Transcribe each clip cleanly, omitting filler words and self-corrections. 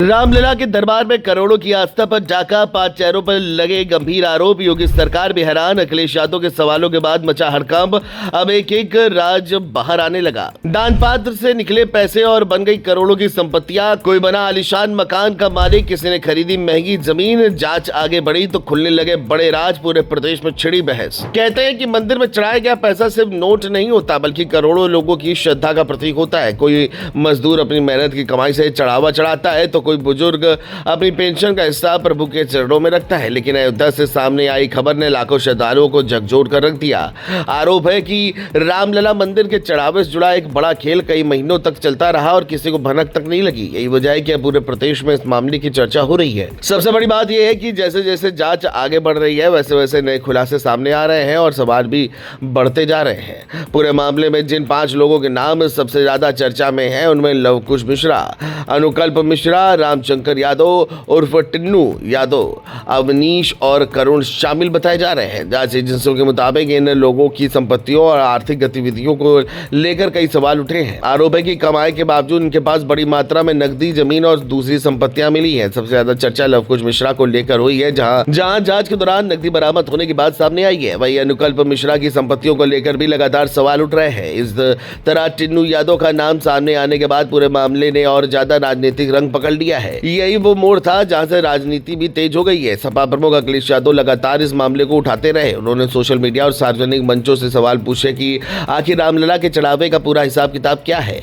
रामलला के दरबार में करोड़ों की आस्था पर डाका, 5 चेहरों पर लगे गंभीर आरोप। योगी सरकार भी हैरान, अखिलेश यादव के सवालों के बाद मचा हड़कंप। अब एक एक राज बाहर आने लगा। दान पात्र से निकले पैसे और बन गई करोड़ों की संपत्तियां। कोई बना आलीशान मकान का मालिक, किसी ने खरीदी महंगी जमीन। जांच आगे बढ़ी तो खुलने लगे बड़े राज। पूरे प्रदेश में छिड़ी बहस। कहते हैं कि मंदिर में चढ़ाया गया पैसा सिर्फ नोट नहीं होता, बल्कि करोड़ों लोगों की श्रद्धा का प्रतीक होता है। कोई मजदूर अपनी मेहनत की कमाई से चढ़ावा चढ़ाता है तो कोई बुजुर्ग अपनी पेंशन का हिस्सा प्रभु के चरणों में रखता है। लेकिन अयोध्या से सामने आई खबर ने लाखों श्रद्धालुओं को झकझोर कर रख दिया। आरोप है कि रामलला मंदिर के चढ़ावे से जुड़ा एक बड़ा खेल कई महीनों तक चलता रहा और किसी को भनक तक नहीं लगी। यही वजह है कि पूरे प्रदेश में इस मामले की चर्चा हो रही है। सबसे बड़ी बात यह है कि जैसे जैसे जांच आगे बढ़ रही है, वैसे वैसे नए खुलासे सामने आ रहे हैं और सवाल भी बढ़ते जा रहे हैं। पूरे मामले में जिन 5 लोगों के नाम सबसे ज्यादा चर्चा में हैं, उनमें लवकुश मिश्रा, अनुकल्प मिश्रा, रामशंकर यादव उर्फ टिन्नू यादव, अवनीश और करुण शामिल बताए जा रहे हैं। जांच एजेंसियों के मुताबिक इन लोगों की संपत्तियों और आर्थिक गतिविधियों को लेकर कई सवाल उठे हैं। आरोप है कि कमाई के बावजूद इनके पास बड़ी मात्रा में नकदी, जमीन और दूसरी संपत्तियां मिली हैं। सबसे ज्यादा चर्चा लवकुश मिश्रा को लेकर हुई है, जहां जांच के दौरान नकदी बरामद होने की बात सामने आई है। वही अनुकल्प मिश्रा की संपत्तियों को लेकर भी लगातार सवाल उठ रहे हैं। इस तरह टिन्नू यादव का नाम सामने आने के बाद पूरे मामले ने और ज्यादा राजनीतिक रंग पकड़ लिया है। यही वो मोड़ था जहां से राजनीति भी तेज हो गई है। सपा प्रमुख अखिलेश यादव लगातार इस मामले को उठाते रहे। उन्होंने सोशल मीडिया और सार्वजनिक मंचों से सवाल पूछे कि आखिर रामलला के चढ़ावे का पूरा हिसाब किताब क्या है।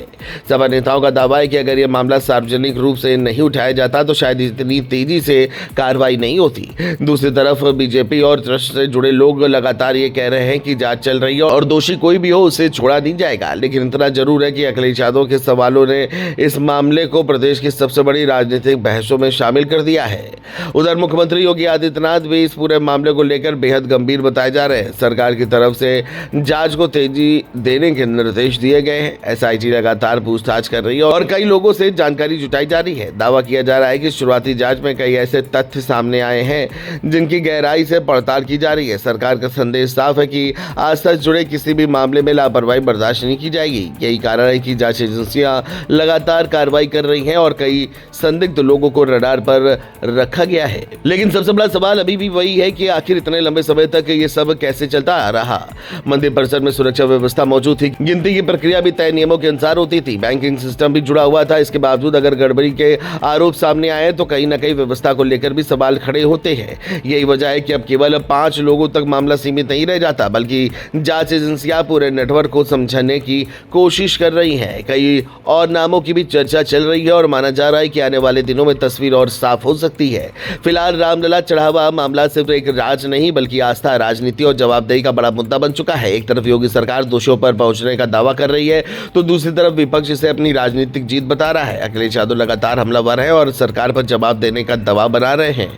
सपा नेताओं का दावा है कि अगर यह मामला सार्वजनिक रूप से नहीं उठाया जाता तो शायद इतनी तेजी से कार्रवाई नहीं होती। दूसरी तरफ बीजेपी और ट्रस्ट से जुड़े लोग लगातार ये कह रहे हैं कि जांच चल रही है और दोषी कोई भी हो उसे छोड़ा नहीं जाएगा। लेकिन इतना जरूर है कि अखिलेश यादव के सवालों ने इस मामले को प्रदेश की सबसे बड़ी राजनीतिक बहसों में शामिल कर दिया है। उधर मुख्यमंत्री योगी आदित्यनाथ भी इस पूरे मामले को लेकर बेहद गंभीर बताए जा रहे हैं। सरकार की तरफ से जांच को तेजी देने के निर्देश दिए गए हैं। एसआईटी लगातार पूछताछ कर रही है और कई लोगों से जानकारी जुटाई जा रही है। दावा किया जा रहा है कि शुरुआती जांच में कई ऐसे तथ्य सामने आए हैं जिनकी गहराई से पड़ताल की जा रही है। सरकार का संदेश साफ है कि आस्था से जुड़े किसी भी मामले में लापरवाही बर्दाश्त नहीं की जाएगी। यही कारण है कि जांच एजेंसियां लगातार कार्रवाई कर रही हैं और कई संदिग्ध लोगों को रडार पर रखा गया है। लेकिन सबसे बड़ा सवाल अभी भी वही है कि आखिर इतने लंबे समय तक ये सब कैसे चलता आ रहा। मंदिर परिसर में सुरक्षा व्यवस्था मौजूद थी, गिनती की प्रक्रिया भी तय नियमों के अनुसार होती थी, बैंकिंग सिस्टम भी जुड़ा हुआ था। इसके बावजूद अगर गड़बड़ी के आरोप सामने आए तो कहीं न कहीं व्यवस्था को लेकर भी सवाल खड़े होते हैं। यही वजह है कि अब केवल 5 लोगों तक मामला सीमित नहीं रह जाता, बल्कि जांच एजेंसियां पूरे नेटवर्क को समझने की कोशिश कर रही हैं। कई और नामों की भी चर्चा चल रही है और माना जा रहा है कि आने वाले दिनों में तस्वीर और साफ हो सकती है। फिलहाल रामलला चढ़ावा मामला सिर्फ एक राज नहीं, बल्कि आस्था, राजनीति और जवाबदेही का बड़ा मुद्दा बन चुका है। एक तरफ योगी सरकार दोषियों पर पहुंचने का दावा कर रही है तो दूसरी तरफ विपक्ष इसे अपनी राजनीतिक जीत बता रहा है। अखिलेश यादव लगातार हमलावर है और सरकार पर जवाब देने का दबाव बना रहे हैं।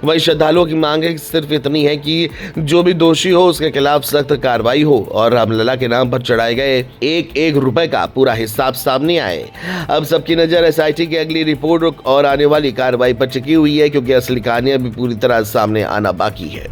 वही श्रद्धालुओं की मांग सिर्फ इतनी है कि जो भी दोषी हो उसके खिलाफ सख्त कार्रवाई हो और रामलला के नाम पर चढ़ाए गए एक एक रुपए का पूरा हिसाब सामने आए। अब सबकी नजर एसआईटी की अगली रिपोर्ट और आने वाली कार्रवाई पर टिकी हुई है, क्योंकि असली कहानियां भी पूरी तरह सामने आना बाकी है।